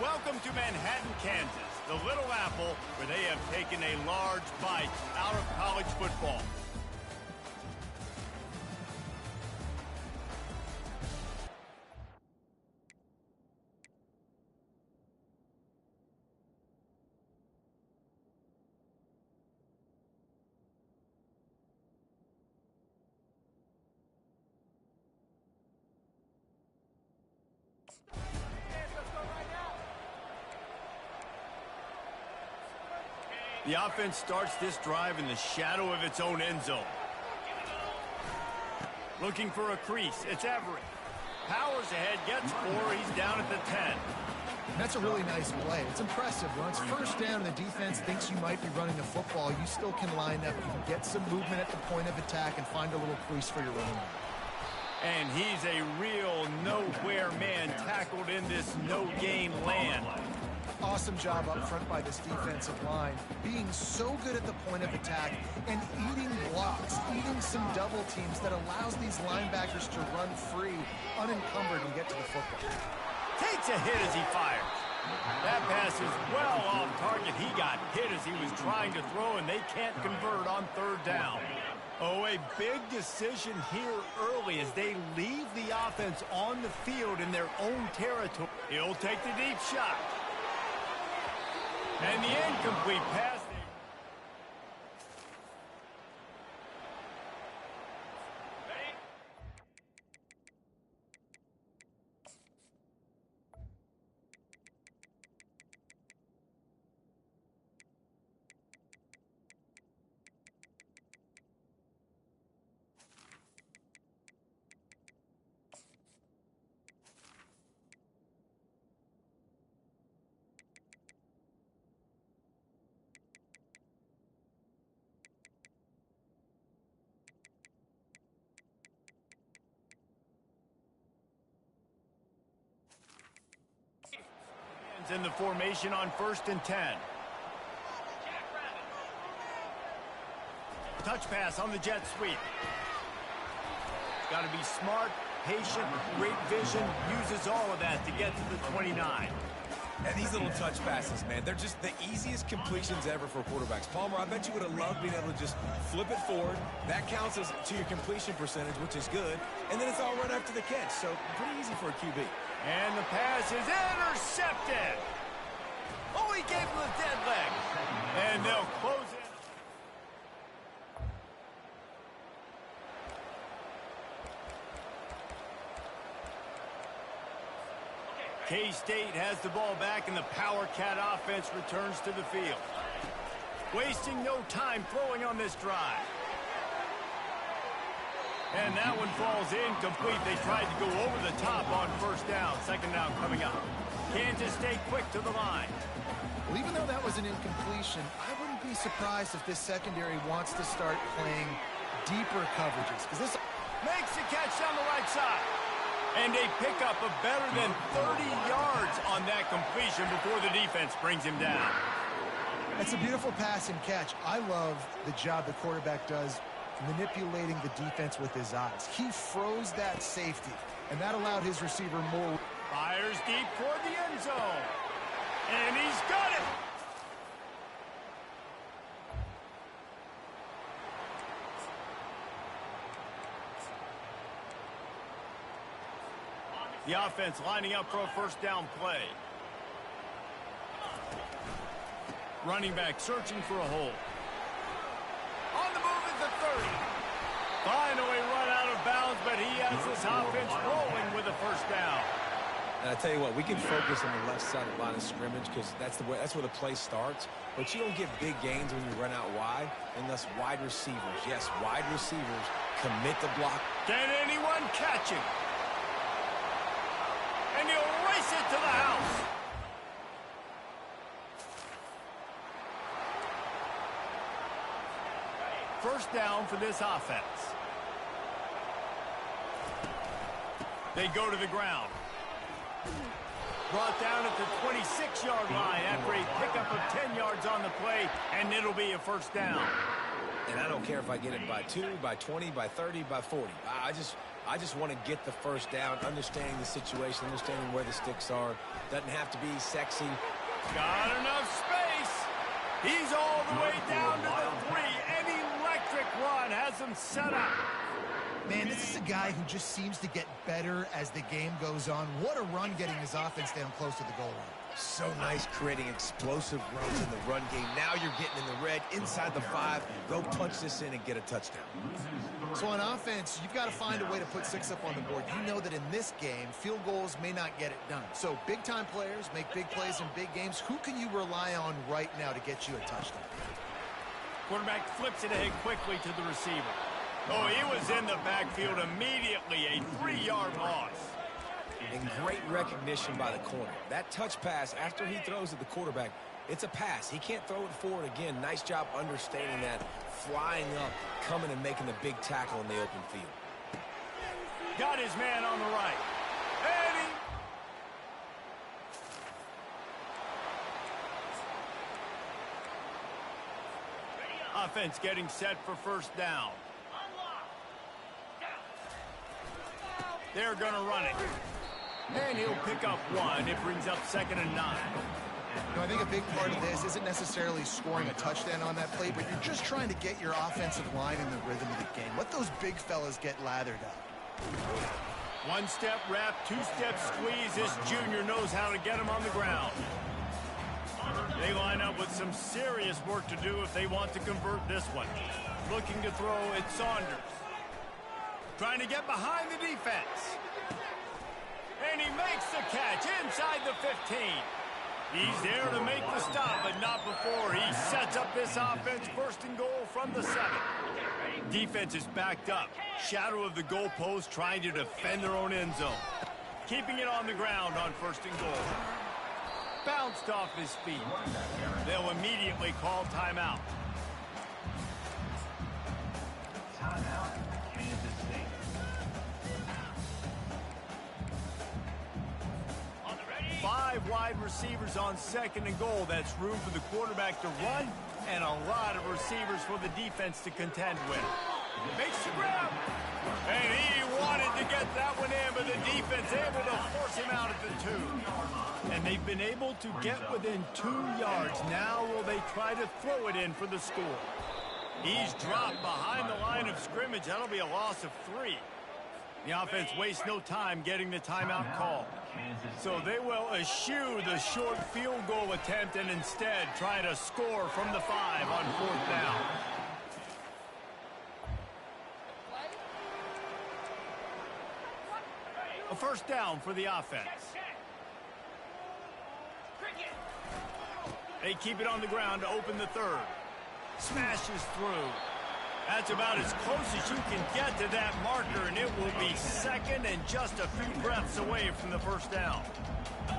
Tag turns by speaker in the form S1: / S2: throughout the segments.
S1: Welcome to Manhattan, Kansas, the Little Apple, where they have taken a large bite out of college football. The offense starts this drive in the shadow of its own end zone. Looking for a crease, it's Everett. Powers ahead, gets 4, he's down at the 10.
S2: That's a really nice play. It's impressive. When it's first down and the defense thinks you might be running the football, you still can line up. You can get some movement at the point of attack and find a little crease for your running back.
S1: And he's a real nowhere man tackled in this no-gain land.
S2: Awesome job up front by this defensive line, being so good at the point of attack and eating blocks, eating some double teams that allows these linebackers to run free, unencumbered, and get to the football.
S1: Takes a hit as he fires. That pass is well off target. He got hit as he was trying to throw, and they can't convert on third down. Oh, a big decision here early as they leave the offense on the field in their own territory. He'll take the deep shot. And the incomplete pass. In the formation on 1st and 10. Touch pass on the jet sweep. Got to be smart, patient, great vision, uses all of that to get to the 29.
S3: And these little touch passes, man, they're just the easiest completions ever for quarterbacks. Palmer, I bet you would have loved being able to just flip it forward. That counts as to your completion percentage, which is good. And then it's all right after the catch, so pretty easy for a QB.
S1: And the pass is intercepted. Oh, he gave him a dead leg. And they'll close it. K-State has the ball back, and the Power Cat offense returns to the field. Wasting no time throwing on this drive. And that one falls incomplete. They tried to go over the top on 1st down. 2nd down coming up. Kansas State quick to the line.
S2: Well, even though that was an incompletion, I wouldn't be surprised if this secondary wants to start playing deeper coverages. Because this
S1: makes the catch down the right side. And a pickup of better than 30 yards on that completion before the defense brings him down.
S2: That's a beautiful pass and catch. I love the job the quarterback does manipulating the defense with his eyes. He froze that safety, and that allowed his receiver more.
S1: Fires deep toward the end zone. And he's got it. The offense lining up for a 1st down play. Running back searching for a hole. On the move at the 30. Finally run out of bounds, but he has this offense rolling with a 1st down.
S3: And I tell you what, we can focus on the left side of the line of scrimmage because that's where the play starts. But you don't get big gains when you run out wide unless wide receivers, yes, wide receivers commit to block.
S1: Can anyone catch him? And he'll race it to the house. First down for this offense. They go to the ground. Brought down at the 26-yard line after a pickup of 10 yards on the play, and it'll be a 1st down.
S3: And I don't care if I get it by 2, by 20, by 30, by 40. I just want to get the first down, understanding the situation, understanding where the sticks are. Doesn't have to be sexy.
S1: Got enough space. He's all the way down to the 3. An electric run has him set up.
S2: Man, this is a guy who just seems to get better as the game goes on. What a run getting his offense down close to the goal line.
S3: So nice creating explosive runs in the run game. Now you're getting in the red, inside the 5. Go punch this in and get a touchdown.
S2: So on offense, you've got to find a way to put 6 up on the board. You know that in this game, field goals may not get it done. So big-time players make big plays in big games. Who can you rely on right now to get you a touchdown?
S1: Quarterback flips it ahead quickly to the receiver. Oh, he was in the backfield immediately. A 3-yard loss.
S3: And great recognition by the corner. That touch pass, after he throws at the quarterback, it's a pass. He can't throw it forward again. Nice job understanding that, flying up, coming and making the big tackle in the open field.
S1: Got his man on the right. And he... Offense getting set for first down. They're going to run it. And he'll pick up 1. It brings up 2nd and 9.
S2: You know, I think a big part of this isn't necessarily scoring a touchdown on that play, but you're just trying to get your offensive line in the rhythm of the game. Let those big fellas get lathered up.
S1: 1-step wrap, 2-step squeeze. This junior knows how to get him on the ground. They line up with some serious work to do if they want to convert this one. Looking to throw at Saunders. Trying to get behind the defense. And he makes the catch inside the 15. He's there to make the stop, but not before he sets up this offense. 1st and goal from the 7. Defense is backed up. Shadow of the goalpost, trying to defend their own end zone. Keeping it on the ground on 1st and goal. Bounced off his feet. They'll immediately call timeout. 5 wide receivers on 2nd and goal. That's room for the quarterback to run and a lot of receivers for the defense to contend with. Makes the grab. And he wanted to get that one in, but the defense able to force him out at the 2. And they've been able to get within 2 yards. Now will they try to throw it in for the score? He's dropped behind the line of scrimmage. That'll be a loss of 3. The offense wastes no time getting the timeout call. So they will eschew the short field goal attempt and instead try to score from the 5 on 4th down. A first down for the offense. They keep it on the ground to open the 3rd. Smashes through. That's about as close as you can get to that marker, and it will be 2nd and just a few breaths away from the first down.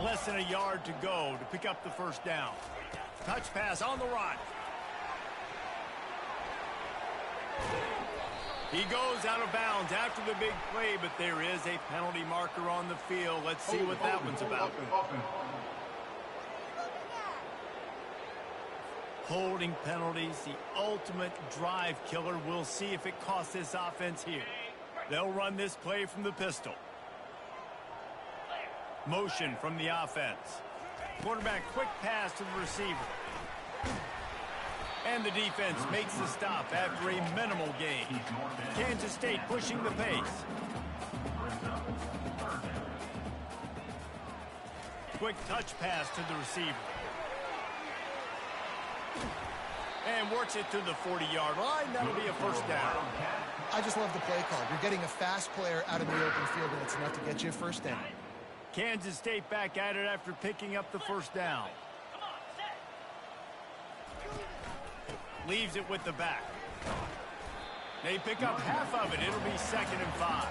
S1: Less than a yard to go to pick up the first down. Touch pass on the right. He goes out of bounds after the big play, but there is a penalty marker on the field. Let's see what that one's about. Holding penalties, the ultimate drive killer. We'll see if it costs this offense here. They'll run this play from the pistol. Motion from the offense. Quarterback quick pass to the receiver. And the defense makes the stop after a minimal gain. Kansas State pushing the pace. Quick touch pass to the receiver. And works it to the 40-yard line. That'll be a first down.
S2: I just love the play call. You're getting a fast player out of the open field, and it's enough to get you a first down.
S1: Kansas State back at it after picking up the first down. Leaves it with the back. They pick up half of it. It'll be 2nd and 5.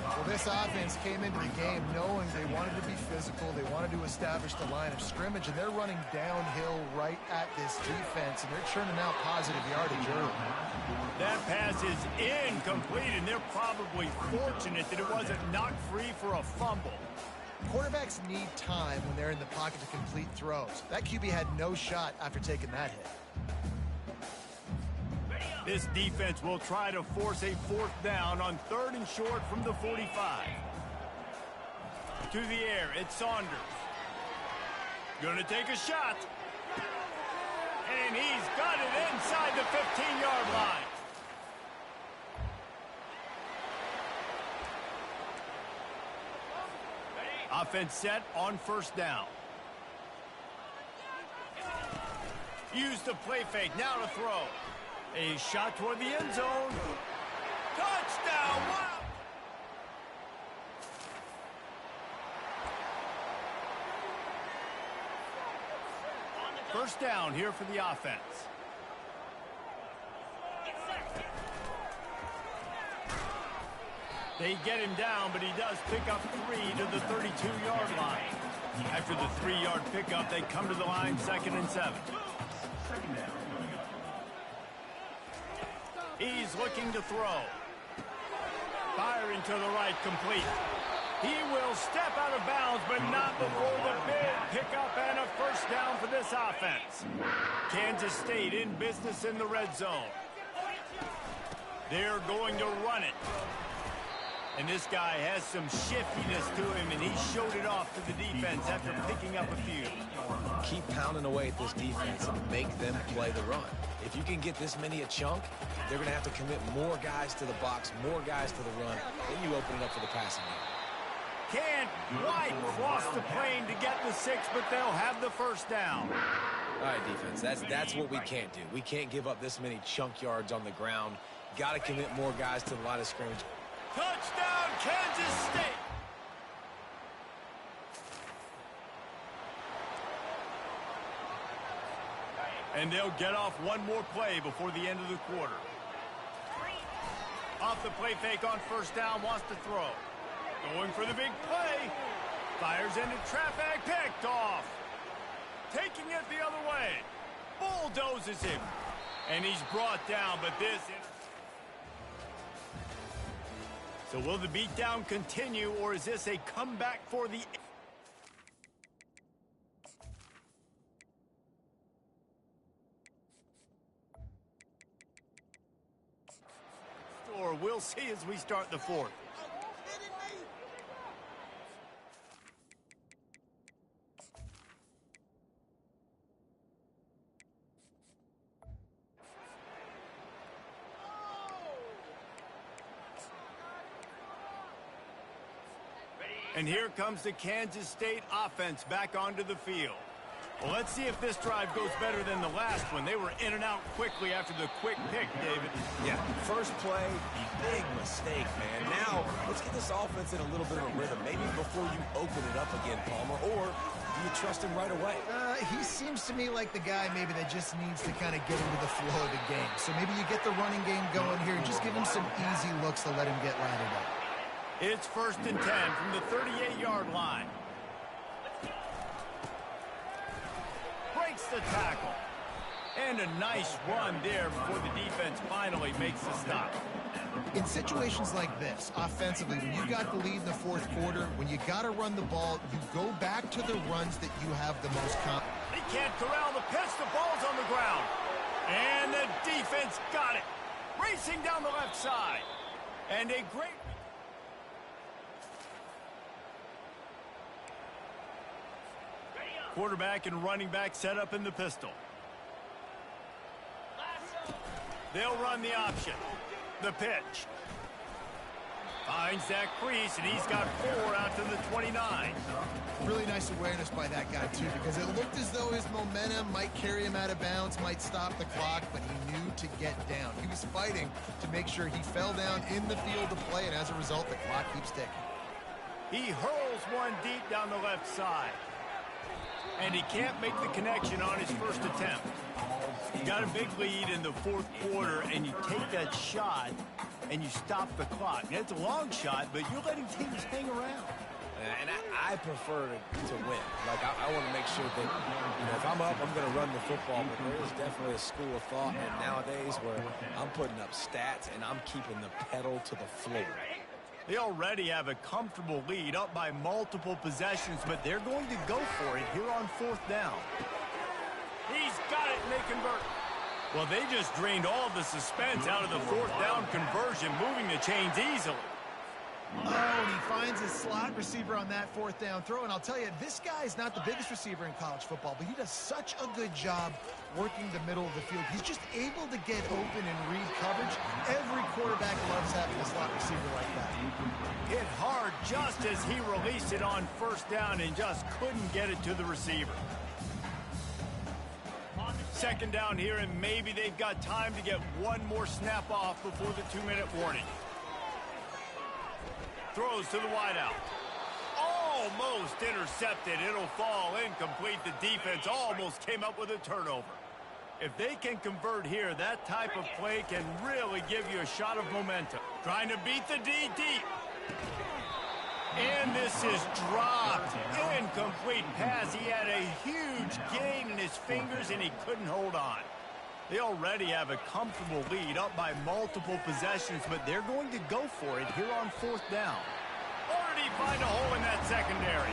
S2: Well, this offense came into the game knowing they wanted to be physical. They wanted to establish the line of scrimmage, and they're running downhill right at this defense, and they're churning out positive yardage early.
S1: That pass is incomplete, and they're probably fortunate that it wasn't knocked free for a fumble.
S2: Quarterbacks need time when they're in the pocket to complete throws. That QB had no shot after taking that hit.
S1: This defense will try to force a 4th down on 3rd and short from the 45. To the air, it's Saunders. Gonna take a shot. And he's got it inside the 15-yard line. Offense set on 1st down. Use the play fake, now to throw. A shot toward the end zone. Touchdown! Wow! First down here for the offense. They get him down, but he does pick up 3 to the 32-yard line. After the 3-yard pickup, they come to the line 2nd and 7. He's looking to throw. Firing to the right, complete. He will step out of bounds, but not before the big pickup and a first down for this offense. Kansas State in business in the red zone. They're going to run it. And this guy has some shiftiness to him, and he showed it off to the defense after picking up a few.
S3: Keep pounding away at this defense and make them play the run. If you can get this many a chunk, they're going to have to commit more guys to the box, more guys to the run. Then you open it up for the passing game.
S1: Can't quite cross the plane to get the 6, but they'll have the first down.
S3: All right, defense, that's what we can't do. We can't give up this many chunk yards on the ground. Got to commit more guys to the line of scrimmage.
S1: Touchdown, Kansas State! And they'll get off one more play before the end of the quarter. Off the play fake on first down, wants to throw. Going for the big play. Fires into traffic, picked off. Taking it the other way. Bulldozes him. And he's brought down, but this... So will the beatdown continue, or is this a comeback for the... Or we'll see as we start the 4th. And here comes the Kansas State offense back onto the field. Well, let's see if this drive goes better than the last one. They were in and out quickly after the quick pick, David.
S3: Yeah, first play, big mistake, man. Now, let's get this offense in a little bit of a rhythm. Maybe before you open it up again, Palmer, or do you trust him right away?
S2: He seems to me like the guy maybe that just needs to kind of get into the flow of the game. So maybe you get the running game going here and just give him some easy looks to let him get lighted up.
S1: It's 1st and 10 from the 38-yard line. Breaks the tackle. And a nice run there before the defense finally makes the stop.
S2: In situations like this, offensively, when you got the lead in the 4th quarter, when you got to run the ball, you go back to the runs that you have the most confidence.
S1: They can't corral the pitch. The ball's on the ground. And the defense got it. Racing down the left side. And a great... Quarterback and running back set up in the pistol. They'll run the option. The pitch. Finds that crease, and he's got 4 out to the 29.
S2: Really nice awareness by that guy, too, because it looked as though his momentum might carry him out of bounds, might stop the clock, but he knew to get down. He was fighting to make sure he fell down in the field to play, and as a result, the clock keeps ticking. He
S1: hurls one deep down the left side. And he can't make the connection on his first attempt. You got a big lead in the 4th quarter, and you take that shot, and you stop the clock. Now, it's a long shot, but you're letting teams hang around.
S3: And I prefer to win. Like, I want to make sure that, if I'm up, I'm going to run the football. But there is definitely a school of thought and nowadays where I'm putting up stats, and I'm keeping the pedal to the floor.
S1: They already have a comfortable lead up by multiple possessions, but they're going to go for it here on 4th down. He's got it, and they convert. Well, they just drained all of the suspense out of the fourth down conversion, moving the chains easily.
S2: Oh, and he finds his slot receiver on that fourth down throw. And I'll tell you, this guy's not the biggest receiver in college football, but he does such a good job working the middle of the field. He's just able to get open and read coverage. Every quarterback loves having a slot receiver like that.
S1: Hit hard just as he released it on first down and just couldn't get it to the receiver. Second down here, and maybe they've got time to get one more snap off before the 2-minute warning. Throws to the wideout. Almost intercepted. It'll fall incomplete. The defense almost came up with a turnover. If they can convert here, that type of play can really give you a shot of momentum. Trying to beat the D deep. And this is dropped. Incomplete pass. He had a huge gain in his fingers, and he couldn't hold on. They already have a comfortable lead, up by multiple possessions, but they're going to go for it here on fourth down. Or did he find a hole in that secondary?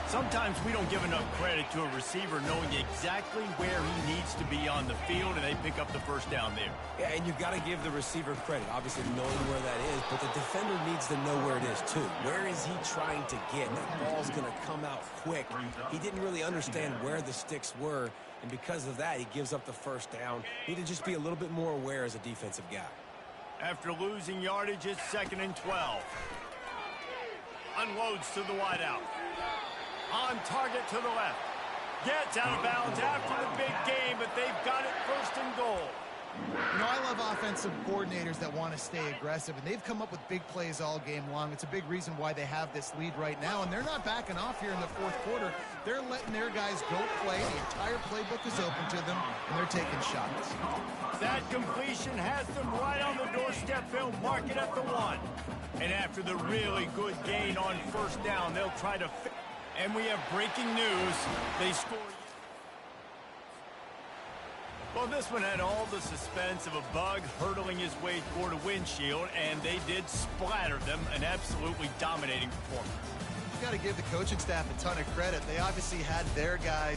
S1: Sometimes we don't give enough credit to a receiver knowing exactly where he needs to be on the field, and they pick up the first down there.
S3: Yeah, and you've got to give the receiver credit, obviously knowing where that is, but the defender needs to know where it is too. Where is he trying to get? That ball's going to come out quick. He didn't really understand where the sticks were, and because of that, he gives up the first down. Need to just be a little bit more aware as a defensive guy.
S1: After losing yardage, it's 2nd and 12. Unloads to the wideout. On target to the left. Gets out of bounds after the big game, but they've got it 1st and goal.
S2: You know, I love offensive coordinators that want to stay aggressive, and they've come up with big plays all game long. It's a big reason why they have this lead right now, and they're not backing off here in the fourth quarter. They're letting their guys go play. The entire playbook is open to them, and they're taking shots.
S1: That completion has them right on the doorstep. They'll mark it at the 1. And after the really good gain on first down, they'll try to... And we have breaking news. They score. Well, this one had all the suspense of a bug hurtling his way toward a windshield, and they did splatter them. An absolutely dominating performance.
S2: You've got to give the coaching staff a ton of credit. They obviously had their guy